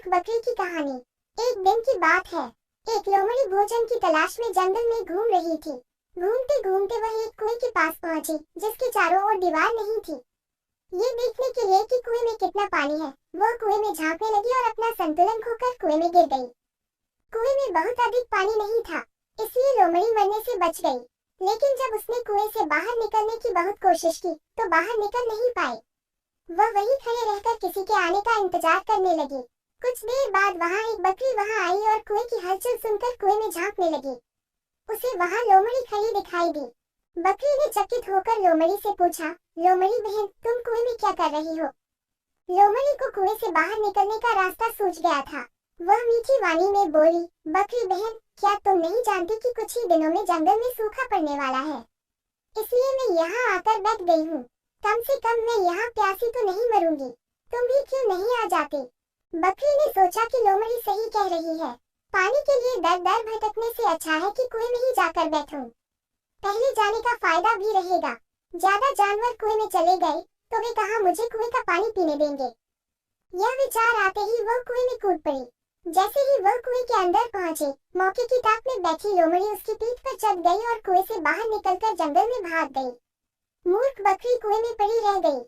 मूर्ख बकरी की कहानी। एक दिन की बात है। एक लोमड़ी भोजन की तलाश में जंगल में घूम रही थी। घूमते घूमते वह एक कुएं के पास पहुंची, जिसके चारों ओर दीवार नहीं थी। ये देखने के लिए कि कुएं में कितना पानी है, वह कुएं में झांकने लगी और अपना संतुलन खोकर कुएं में गिर गई। कुएं में बहुत अधिक पानी नहीं था, इसलिए लोमड़ी मरने से बच गई। लेकिन जब उसने कुएं से बाहर निकलने की बहुत कोशिश की, तो बाहर निकल नहीं पाई। वह वहीं खड़े रहकर किसी के आने का इंतजार करने लगी। कुछ देर बाद वहां एक बकरी वहां आई और कुएं की हलचल सुनकर कुएं में झांकने लगी। उसे वहां लोमड़ी खड़ी दिखाई दी। बकरी ने चकित होकर लोमड़ी से पूछा, लोमड़ी बहन, तुम कुएं में क्या कर रही हो? लोमड़ी को कुएं से बाहर निकलने का रास्ता सूझ गया था। वह मीठी वाणी में बोली, बकरी बहन, क्या तुम नहीं जानती कि कुछ ही दिनों में जंगल में सूखा पड़ने वाला है, इसलिए मैं यहाँ आकर बैठ गई हूँ। कम से कम मैं यहाँ प्यासी तो नहीं मरूंगी। तुम भी क्यों नहीं आ जाते? बकरी ने सोचा कि लोमड़ी सही कह रही है। पानी के लिए दर दर भटकने से अच्छा है कि कुएं में ही जाकर बैठूं। पहले जाने का फायदा भी रहेगा। ज्यादा जानवर कुएं में चले गए तो वे कहाँ मुझे कुएं का पानी पीने देंगे। यह विचार आते ही वह कुएं में कूद पड़ी। जैसे ही वह कुएं के अंदर पहुंचे, मौके की ताक में बैठी लोमड़ी उसकी पीठ पर चढ़ गई और कुएं से बाहर निकलकर जंगल में भाग गई। मूर्ख बकरी कुएं में पड़ी रह गई।